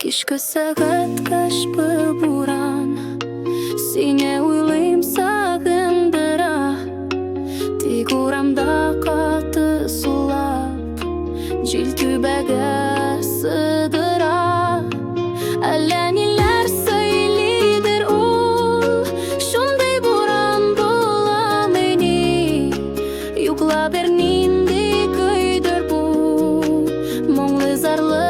Kishki saat kashpi buran Seni o'ylayim sag'indira Tiguramda qati sulab Jiltubaga sidira Allanilar saylidir ul Shunday buran bo'lameni Yuqlab ernindi kuydir bu Mo'ngli zarli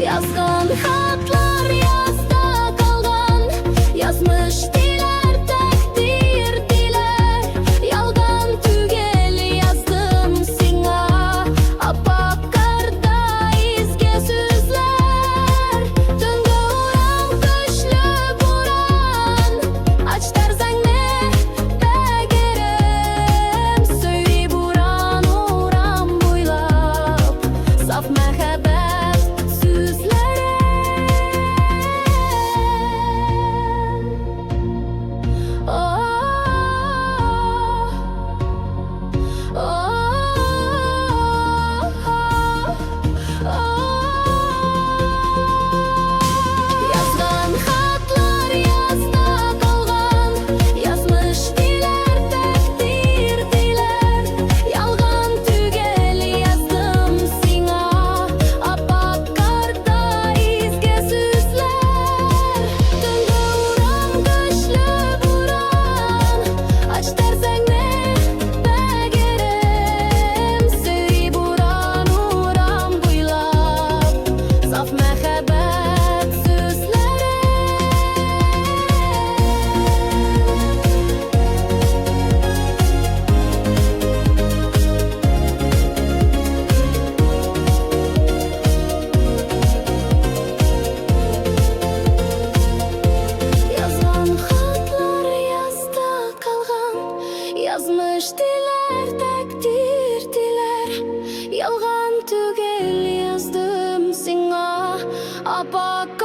Yazgan xatlar yazda kalgan Yazmış diler takdir diler Yalgan tugel yazdım sina Apak karda izge sözler Tönge uram kışlı buran Aç tarzangni begerem Söyri buran uram buylap Saf mehabbet Yazmış diler takdir diler Yalgan tugel yazdım sina Apak